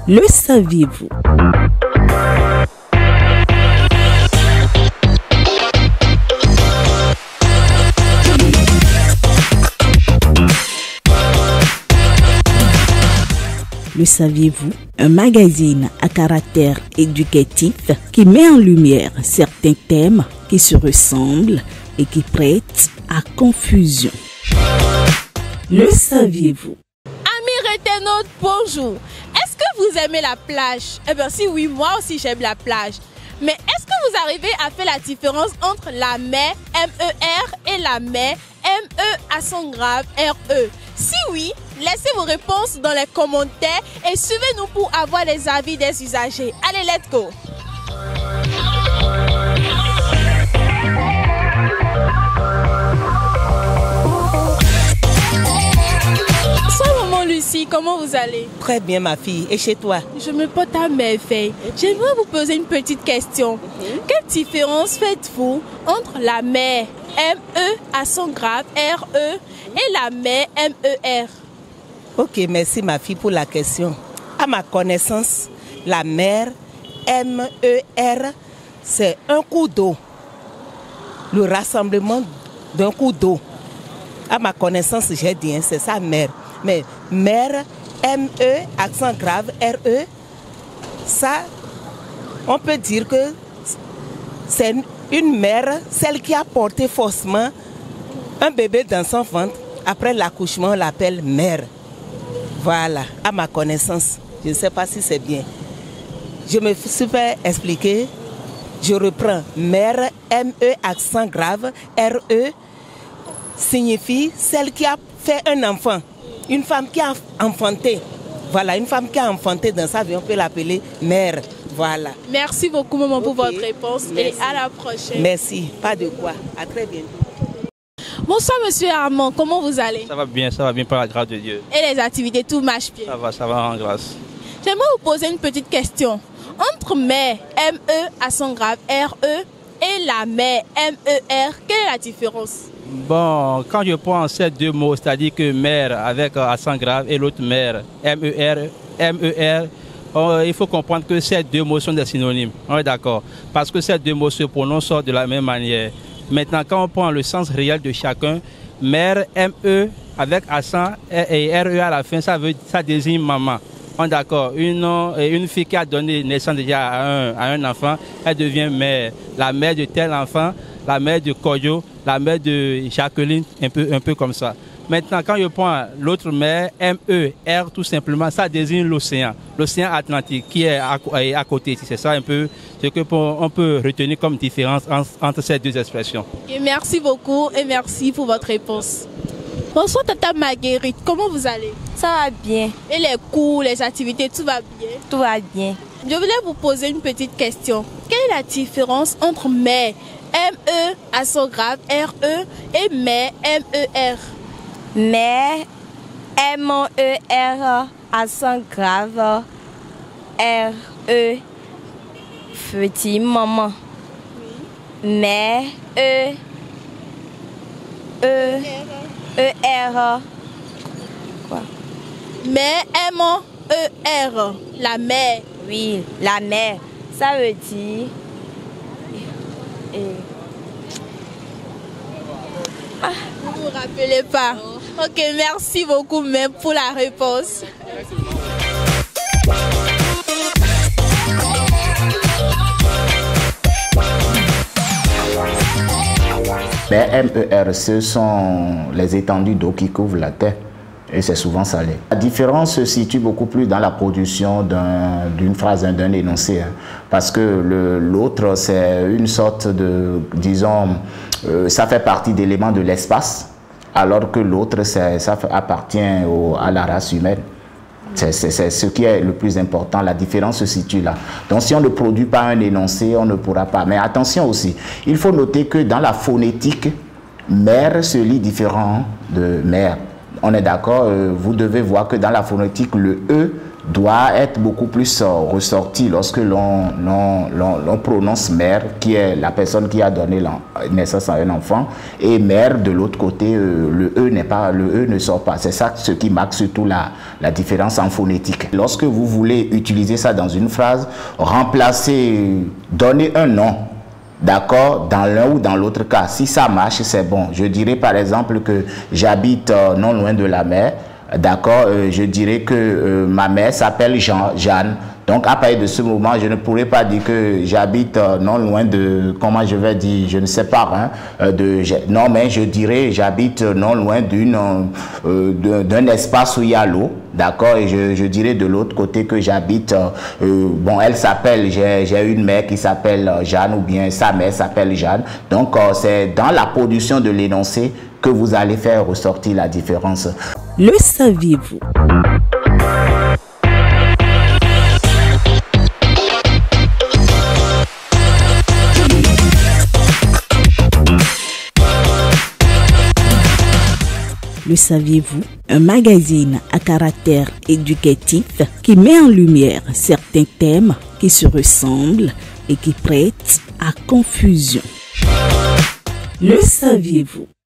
Le saviez-vous? Le saviez-vous? Un magazine à caractère éducatif qui met en lumière certains thèmes qui se ressemblent et qui prêtent à confusion. Le saviez-vous? Amis internautes, bonjour. Est-ce que vous aimez la plage? Eh bien si oui, moi aussi j'aime la plage. Mais est-ce que vous arrivez à faire la différence entre la mer M-E-R et la mer M-E accent grave R-E? Si oui, laissez vos réponses dans les commentaires et suivez-nous pour avoir les avis des usagers. Allez, let's go! Bonsoir maman Lucie, comment vous allez? Très bien ma fille, et chez toi? Je me porte à merveille. J'aimerais vous poser une petite question. Quelle différence faites-vous entre la mer M-E accent grave R-E et la mer M-E-R? Ok, merci ma fille pour la question. À ma connaissance, la mer M-E-R, c'est un cours d'eau. Le rassemblement d'un cours d'eau. À ma connaissance, j'ai dit, hein, c'est ça mer. Mais mer M-E accent grave R-E, ça, on peut dire que c'est une mère, celle qui a porté faussement un bébé dans son ventre. Après l'accouchement, on l'appelle mère. Voilà, à ma connaissance. Je ne sais pas si c'est bien. Je me suis fait expliquer. Je reprends. Mère, M-E, accent grave, R-E, signifie celle qui a fait un enfant. Une femme qui a enfanté. Voilà, une femme qui a enfanté dans sa vie, on peut l'appeler mère. Voilà. Merci beaucoup maman pour votre réponse. Merci. Et à la prochaine. Merci, pas de quoi. À très bientôt. Bonsoir monsieur Armand, comment vous allez? Ça va bien par la grâce de Dieu. Et les activités, tout marche bien? Ça va en grâce. J'aimerais vous poser une petite question. Entre mer M-E accent grave R-E et la mer M-E-R, quelle est la différence? Bon, quand je prends ces deux mots, c'est-à-dire que mère avec accent grave et l'autre mère M-E-R, il faut comprendre que ces deux mots sont des synonymes. On est d'accord? Parce que ces deux mots se prononcent de la même manière. Maintenant, quand on prend le sens réel de chacun, mère, M-E, avec accent et R-E à la fin, ça désigne maman. On est d'accord? Une fille qui a donné naissance déjà à un enfant, elle devient mère. La mère de tel enfant, la mère de Koyo, la mère de Jacqueline, un peu comme ça. Maintenant, quand je prends l'autre mère, M-E-R, tout simplement, ça désigne l'océan Atlantique qui est à côté ici. C'est ça un peu ce qu'on peut retenir comme différence entre ces deux expressions. Et merci beaucoup et merci pour votre réponse. Bonsoir Tata Marguerite, comment vous allez? Ça va bien. Et les cours, les activités, tout va bien? Tout va bien. Je voulais vous poser une petite question. Quelle est la différence entre mère M-E accent grave R-E et mère M-E-R? Mère, M-E-R, accent grave, R-E, petit maman. Mère, E-R. Quoi? Mère M-E-R, la mère. Oui, la mère. Ça veut dire... Vous ne vous rappelez pas? Ok, merci beaucoup même pour la réponse. MER, ce sont les étendues d'eau qui couvrent la terre et c'est souvent salé. La différence se situe beaucoup plus dans la production d'une phrase, d'un énoncé, hein, parce que l'autre c'est une sorte de, disons, ça fait partie d'éléments de l'espace, alors que l'autre ça appartient à la race humaine. C'est ce qui est le plus important, la différence se situe là. Donc si on ne produit pas un énoncé, on ne pourra pas. Mais attention aussi, il faut noter que dans la phonétique, mère se lit différent de mère. On est d'accord, vous devez voir que dans la phonétique, le E doit être beaucoup plus ressorti lorsque l'on prononce mère, qui est la personne qui a donné naissance à un enfant, et mère de l'autre côté, le E ne sort pas. C'est ça ce qui marque surtout la différence en phonétique. Lorsque vous voulez utiliser ça dans une phrase, donnez un nom. D'accord, dans l'un ou dans l'autre cas. Si ça marche, c'est bon. Je dirais par exemple que j'habite non loin de la mer. D'accord, je dirais que ma mère s'appelle Jeanne. Donc à partir de ce moment, je ne pourrais pas dire que j'habite non loin de, comment je vais dire, je ne sais pas, non, mais je dirais j'habite non loin d'un espace où il y a l'eau. D'accord, et je dirais de l'autre côté que j'habite, bon, elle s'appelle, j'ai une mère qui s'appelle Jeanne, ou bien sa mère s'appelle Jeanne. Donc c'est dans la production de l'énoncé que vous allez faire ressortir la différence. Le saviez-vous? Le saviez-vous? Un magazine à caractère éducatif qui met en lumière certains thèmes qui se ressemblent et qui prêtent à confusion. Le saviez-vous?